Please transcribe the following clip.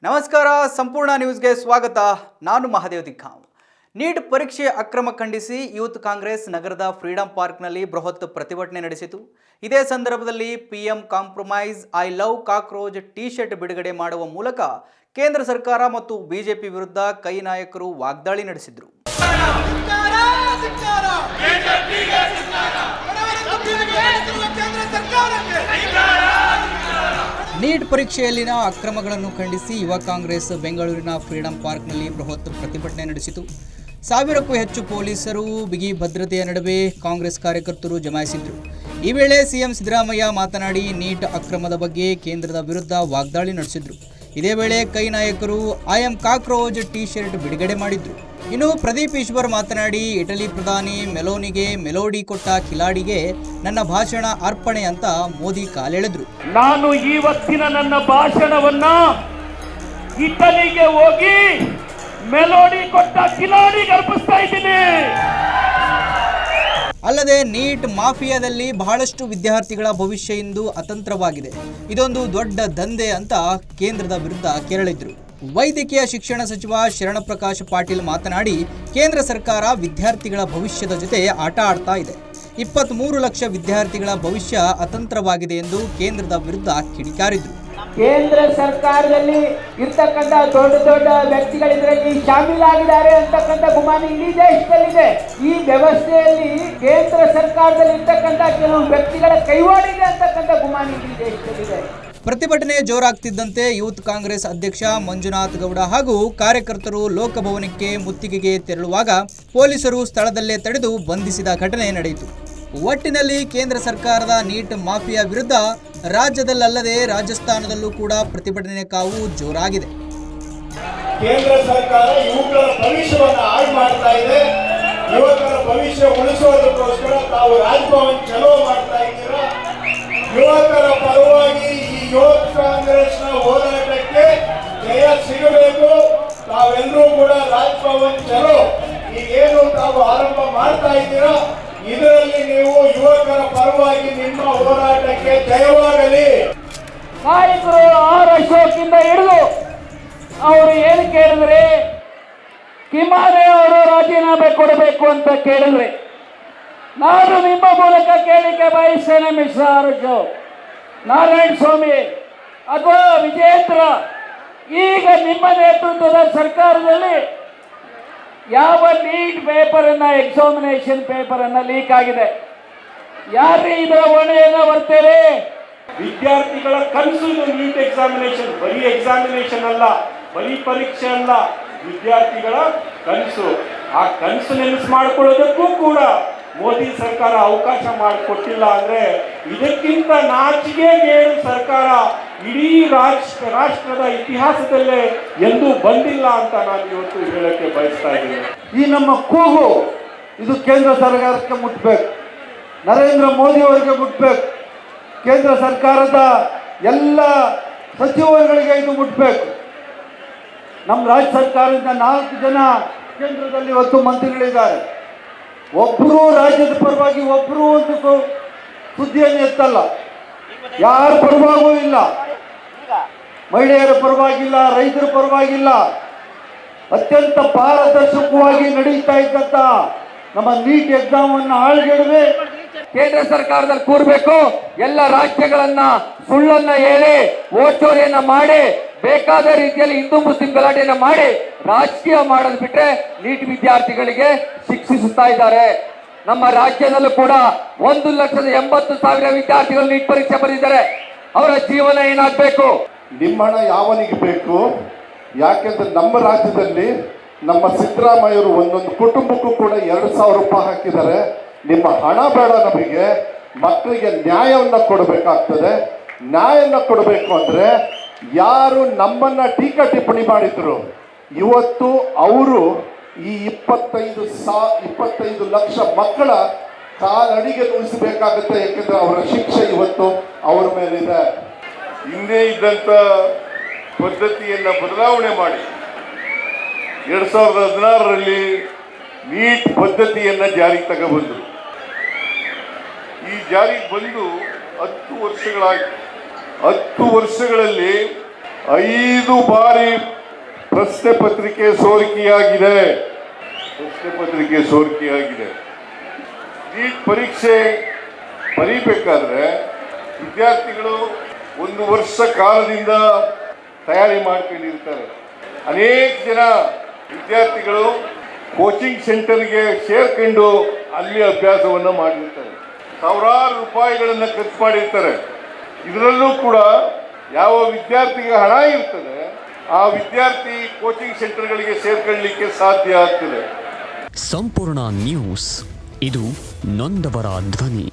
ನಮಸ್ಕಾರ, ಸಂಪೂರ್ಣ ನ್ಯೂಸ್ಗೆ ಸ್ವಾಗತ. ನಾನು ಮಹಾದೇವ್ ದಿಕ್ಕಾಂವ್. ನೀಟ್ ಪರೀಕ್ಷೆ ಅಕ್ರಮ ಖಂಡಿಸಿ ಯೂತ್ ಕಾಂಗ್ರೆಸ್ ನಗರದ ಫ್ರೀಡಂ ಪಾರ್ಕ್ನಲ್ಲಿ ಬೃಹತ್ ಪ್ರತಿಭಟನೆ ನಡೆಸಿತು. ಇದೇ ಸಂದರ್ಭದಲ್ಲಿ PM compromise I love cockroach T shirt ಬಿಡುಗಡೆ ಮಾಡುವ ಮೂಲಕ ಕೇಂದ್ರ ಸರ್ಕಾರ ಮತ್ತು ಬಿಜೆಪಿ ವಿರುದ್ಧ ಕೈ ನಾಯಕರು ವಾಗ್ದಾಳಿ ನಡೆಸಿದರು. ನೀಟ್ ಪರೀಕ್ಷೆಯಲ್ಲಿನ ಅಕ್ರಮಗಳನ್ನು ಖಂಡಿಸಿ ಯುವ ಕಾಂಗ್ರೆಸ್ ಬೆಂಗಳೂರಿನ ಫ್ರೀಡಂ ಪಾರ್ಕ್ನಲ್ಲಿ ಬೃಹತ್ ಪ್ರತಿಭಟನೆ ನಡೆಸಿತು. 1000ಕ್ಕೂ ಹೆಚ್ಚು ಪೊಲೀಸರು ಬಿಗಿ ಭದ್ರತೆಯ ನಡುವೆ ಕಾಂಗ್ರೆಸ್ ಕಾರ್ಯಕರ್ತರು ಜಮಾಯಿಸಿದರು. ಈ ವೇಳೆ ಸಿಎಂ ಸಿದ್ದರಾಮಯ್ಯ ಮಾತನಾಡಿ ನೀಟ್ ಅಕ್ರಮದ ಬಗ್ಗೆ ಕೇಂದ್ರದ ವಿರುದ್ಧ ವಾಗ್ದಾಳಿ ನಡೆಸಿದರು. ಇದೇ ವೇಳೆ ಕೈ ನಾಯಕರು I am cockroach T shirt ಬಿಡುಗಡೆ ಮಾಡಿದ್ರು. ಇನ್ನು ಪ್ರದೀಪ್ ಈಶ್ವರ್ ಮಾತನಾಡಿ, ಇಟಲಿ ಪ್ರಧಾನಿ ಮೆಲೋನಿಗೆ ಮೆಲೋಡಿ ಕೊಟ್ಟ ಕಿಲಾಡಿಗೆ ನನ್ನ ಭಾಷಣ ಅರ್ಪಣೆ ಅಂತ ಮೋದಿ ಕಾಲೆಳೆದ್ರು. ನಾನು ಇವತ್ತಿನ ನನ್ನ ಭಾಷಣವನ್ನ ಇಟಲಿಗೆ ಹೋಗಿ ಮೆಲೋಡಿ ಕೊಟ್ಟ ಕಿಲಾಡಿಗೆ ಅರ್ಪಿಸ್ತಾ ಇದ್ದೀನಿ. ಅಲ್ಲದೆ ನೀಟ್ ಮಾಫಿಯಾದಲ್ಲಿ ಬಹಳಷ್ಟು ವಿದ್ಯಾರ್ಥಿಗಳ ಭವಿಷ್ಯ ಇಂದು ಅತಂತ್ರವಾಗಿದೆ, ಇದೊಂದು ದೊಡ್ಡ ದಂಧೆ ಅಂತ ಕೇಂದ್ರದ ವಿರುದ್ಧ ಕೆರಳಿದ್ರು. ವೈದ್ಯಕೀಯ ಶಿಕ್ಷಣ ಸಚಿವ ಶರಣಪ್ರಕಾಶ್ ಪಾಟೀಲ್ ಮಾತನಾಡಿ, ಕೇಂದ್ರ ಸರ್ಕಾರ ವಿದ್ಯಾರ್ಥಿಗಳ ಭವಿಷ್ಯದ ಜೊತೆ ಆಟ ಆಡ್ತಾ ಇದೆ. 23 ಲಕ್ಷ ವಿದ್ಯಾರ್ಥಿಗಳ ಭವಿಷ್ಯ ಅತಂತ್ರವಾಗಿದೆ ಎಂದು ಕೇಂದ್ರದ ವಿರುದ್ಧ ಕಿಡಿಕಾರಿದ್ರು. ಕೇಂದ್ರ ಸರ್ಕಾರದಲ್ಲಿ ಇರ್ತಕ್ಕಂಥ ದೊಡ್ಡ ದೊಡ್ಡ ವ್ಯಕ್ತಿಗಳಿದ್ರಲ್ಲಿ ಶಾಮೀಲಾಗಿದ್ದಾರೆ ಅಂತಕ್ಕಂಥ ಗುಮಾನಿ ಇಡೀ ದೇಶದಲ್ಲಿದೆ. ಈ ವ್ಯವಸ್ಥೆಯಲ್ಲಿ ಕೇಂದ್ರ ಸರ್ಕಾರದಲ್ಲಿ ಇರ್ತಕ್ಕಂಥ ಕೆಲವು ವ್ಯಕ್ತಿಗಳ ಕೈವಾಡಿದೆ ಅಂತಕ್ಕಂಥ ಗುಮಾನಿ ಇಡೀ ದೇಶದಲ್ಲಿದೆ. ಪ್ರತಿಭಟನೆ ಜೋರಾಗ್ತಿದ್ದಂತೆ ಯೂತ್ ಕಾಂಗ್ರೆಸ್ ಅಧ್ಯಕ್ಷ ಮಂಜುನಾಥ್ ಗೌಡ ಹಾಗೂ ಕಾರ್ಯಕರ್ತರು ಲೋಕಭವನಕ್ಕೆ ಮುತ್ತಿಗೆಗೆ ತೆರಳುವಾಗ ಪೊಲೀಸರು ಸ್ಥಳದಲ್ಲೇ ತಡೆದು ಬಂಧಿಸಿದ ಘಟನೆ ನಡೆಯಿತು. ಒಟ್ಟಿನಲ್ಲಿ ಕೇಂದ್ರ ಸರ್ಕಾರದ ನೀಟ್ ಮಾಫಿಯಾ ವಿರುದ್ಧ ರಾಜ್ಯದಲ್ಲದೆ ರಾಜಸ್ಥಾನದಲ್ಲೂ ಕೂಡ ಪ್ರತಿಭಟನೆ ಕಾವು ಜೋರಾಗಿದೆ. ಕೇಂದ್ರ ಸರ್ಕಾರ ಯುವಕರ ಭವಿಷ್ಯವನ್ನು ಹಾಳು ಮಾಡ್ತಾ ಇದೆ. ಯುವಕರ ಭವಿಷ್ಯ ಉಳಿಸೋದಕ್ಕೋಸ್ಕರ ತಾವು ರಾಜಭವನ್ ಚಲೋ ಮಾಡ್ತಾ ಇದ್ದೀರಾ. ಯುವಕರ ಪರವಾಗಿ ಈ ಯೂತ್ ಕಾಂಗ್ರೆಸ್ನ ಹೋರಾಟಕ್ಕೆ ಜಯ ಸಿಗಬೇಕು. ತಾವೆಲ್ಲರೂ ಕೂಡ ರಾಜಭವನ್ ಚಲೋ ಈಗೇನು ತಾವು ಆರಂಭ ಮಾಡ್ತಾ ಇದ್ದೀರಾ, ಇದರಲ್ಲಿ ನೀವು ಯುವಕರ ಪರವಾಗಿ ನಿಮ್ಮ ಹೋರಾಟಕ್ಕೆ ಜಯವಾಗಲಿ. ನಾಯಕರು ಆರ್ ಅಶೋಕಿಂದ ಹಿಡಿದು ಅವರು ಏನು ಕೇಳಿದ್ರೆ, ಕಿಮಾನೆ ಅವರು ರಾಜೀನಾಮೆ ಕೊಡಬೇಕು ಅಂತ ಕೇಳಿದ್ರೆ, ನಾನು ನಿಮ್ಮ ಮೂಲಕ ಕೇಳಿಕೆ ಬಯಸ್ತೇನೆ ಮಿಶ್ರ ಆರೋಗ್ಯ ನಾರಾಯಣ ಸ್ವಾಮಿ ಅಥವಾ ವಿಜೇಂದ್ರ, ಈಗ ನಿಮ್ಮ ನೇತೃತ್ವದ ಸರ್ಕಾರದಲ್ಲಿ ಯಾವ ನೀಟ್ ಪೇಪರ್ ಅನ್ನ ಎಕ್ಸಾಮಿನೇಷನ್ ಪೇಪರ್ ಅನ್ನ ಲೀಕ್ ಆಗಿದೆ, ಯಾರೇ ಇದರ ಹೊಣೆಯನ್ನ ಬರ್ತೇವೆ? ವಿದ್ಯಾರ್ಥಿಗಳ ಕನಸು ನೀಟ್ ಎಕ್ಸಾಮಿನೇಷನ್. ಬರೀ ಎಕ್ಸಾಮಿನೇಷನ್ ಅಲ್ಲ, ಬರೀ ಪರೀಕ್ಷೆ ಅಲ್ಲ, ವಿದ್ಯಾರ್ಥಿಗಳ ಕನಸು. ಆ ಕನಸು ನೆನಸು ಮಾಡಿಕೊಳ್ಳೋದಕ್ಕೂ ಕೂಡ ಮೋದಿ ಸರ್ಕಾರ ಅವಕಾಶ ಮಾಡಿಕೊಟ್ಟಿಲ್ಲ. ಅಂದ್ರೆ ಇದಕ್ಕಿಂತ ನಾಚಿಕೆಗೇಡು ಸರ್ಕಾರ ಇಡೀ ರಾಷ್ಟ್ರದ ಇತಿಹಾಸದಲ್ಲೇ ಎಂದೂ ಬಂದಿಲ್ಲ ಅಂತ ನಾನು ಇವತ್ತು ಹೇಳಕ್ಕೆ ಬಯಸ್ತಾ ಇದ್ದೀನಿ. ಈ ನಮ್ಮ ಕೂಗು ಇದು ಕೇಂದ್ರ ಸರ್ಕಾರಕ್ಕೆ ಮುಟ್ಟಬೇಕು, ನರೇಂದ್ರ ಮೋದಿ ಅವರಿಗೆ ಮುಟ್ಟಬೇಕು, ಕೇಂದ್ರ ಸರ್ಕಾರದ ಎಲ್ಲ ಸಚಿವರುಗಳಿಗೆ ಇದು ಮುಟ್ಟಬೇಕು. ನಮ್ಮ ರಾಜ್ಯ ಸರ್ಕಾರದಿಂದ 4 ಜನ ಕೇಂದ್ರದಲ್ಲಿ ಇವತ್ತು ಮಂತ್ರಿಗಳಿದ್ದಾರೆ. ಒಬ್ಬರು ರಾಜ್ಯದ ಪರವಾಗಿ ಒಬ್ಬರು ಒಂದು ಸುದ್ದಿಯನ್ನು ಎತ್ತಲ್ಲ, ಯಾರ ಪರವಾಗೂ ಇಲ್ಲ, ಮಹಿಳೆಯರ ಪರವಾಗಿಲ್ಲ, ರೈತರ ಪರವಾಗಿಲ್ಲ. ಅತ್ಯಂತ ಪಾರದರ್ಶಕವಾಗಿ ನಡೀತಾ ಇದ್ದಂತ ನಮ್ಮ ನೀಟ್ ಎಕ್ಸಾಮ್ ಅನ್ನು ಹಾಳ್ಗೆಡವೆ ಕೇಂದ್ರ ಸರ್ಕಾರದಲ್ಲಿ ಕೂರ್ಬೇಕು. ಎಲ್ಲ ರಾಜ್ಯಗಳನ್ನ ಸುಳ್ಳನ್ನ ಹೇಳಿ ಓಚೋರಿಯನ್ನ ಮಾಡಿ ಬೇಕಾದ ರೀತಿಯಲ್ಲಿ ಹಿಂದೂ ಮುಸ್ಲಿಂ ಗಲಾಟೆಯನ್ನ ಮಾಡಿ ರಾಜಕೀಯ ಮಾಡೋದು ಬಿಟ್ರೆ ನೀಟ್ ವಿದ್ಯಾರ್ಥಿಗಳಿಗೆ ಶಿಕ್ಷಿಸುತ್ತಾ ಇದ್ದಾರೆ. ನಮ್ಮ ರಾಜ್ಯದಲ್ಲೂ ಕೂಡ 1,80,000 ವಿದ್ಯಾರ್ಥಿಗಳು ನೀಟ್ ಪರೀಕ್ಷೆ ಬರೆದಿದ್ದಾರೆ. ಅವರ ಜೀವನ ಏನಾಗಬೇಕು? ನಿಮ್ಮ ಹಣ ಯಾವನಿಗೆ ಬೇಕು? ಯಾಕೆಂದ್ರೆ ನಮ್ಮ ರಾಜ್ಯದಲ್ಲಿ ನಮ್ಮ ಸಿದ್ದರಾಮಯ್ಯವರು ಒಂದೊಂದು ಕುಟುಂಬಕ್ಕೂ ಕೂಡ 2,000 ರೂಪಾಯಿ ಹಾಕಿದ್ದಾರೆ. ನಿಮ್ಮ ಹಣ ಬೇಡ, ನಮಗೆ ಮಕ್ಕಳಿಗೆ ನ್ಯಾಯವನ್ನು ಕೊಡಬೇಕಾಗ್ತದೆ. ನ್ಯಾಯವನ್ನು ಕೊಡಬೇಕು ಅಂದರೆ ಯಾರು ನಮ್ಮನ್ನ ಟೀಕಾ ಟಿಪ್ಪಣಿ ಮಾಡಿದ್ರು, ಇವತ್ತು ಅವರು ಈ 25 ಲಕ್ಷ ಮಕ್ಕಳ ಕಾಲಡಿಗೆ ಉಳಿಸಬೇಕಾಗುತ್ತೆ. ಯಾಕೆಂದ್ರೆ ಅವರ ಶಿಕ್ಷೆ ಇವತ್ತು ಅವರ ಮೇಲಿದೆ. ಹಿಂದೆ ಇದ್ದಂಥ ಪದ್ಧತಿಯನ್ನು ಬದಲಾವಣೆ ಮಾಡಿ 2016ರಲ್ಲಿ ನೀಟ್ ಪದ್ಧತಿಯನ್ನು ಜಾರಿಗೆ ತಗೊಬಂದರು. ಈ ಜಾರಿಗೆ ಬಂದು 10 ವರ್ಷಗಳಾಗಿ 10 ವರ್ಷಗಳಲ್ಲಿ 5 ಬಾರಿ ಪ್ರಶ್ನೆ ಪತ್ರಿಕೆ ಸೋರಿಕೆಯಾಗಿದೆ. ನೀಟ್ ಪರೀಕ್ಷೆ ಬರೀಬೇಕಾದ್ರೆ ವಿದ್ಯಾರ್ಥಿಗಳು 1 ವರ್ಷ ಕಾಲದಿಂದ ತಯಾರಿ ಮಾಡ್ಕೊಂಡಿರ್ತಾರೆ. ಅನೇಕ ಜನ ವಿದ್ಯಾರ್ಥಿಗಳು ಕೋಚಿಂಗ್ ಸೆಂಟರ್ಗೆ ಸೇರ್ಕೊಂಡು ಅಲ್ಲಿ ಅಭ್ಯಾಸವನ್ನು ಮಾಡಿರ್ತಾರೆ. ಸಾವಿರಾರು ರೂಪಾಯಿಗಳನ್ನು ಖರ್ಚು ಮಾಡಿರ್ತಾರೆ. ಇದರಲ್ಲೂ ಕೂಡ ಯಾವ ವಿದ್ಯಾರ್ಥಿಗೆ ಹಣ ಇರ್ತದೆ ಆ ವಿದ್ಯಾರ್ಥಿ ಕೋಚಿಂಗ್ ಸೆಂಟರ್ಗಳಿಗೆ ಸೇರ್ಕೊಳ್ಳಲಿಕ್ಕೆ ಸಾಧ್ಯ ಆಗ್ತದೆ. ಸಂಪೂರ್ಣ ನ್ಯೂಸ್, ಇದು ನೊಂದವರ ಧ್ವನಿ.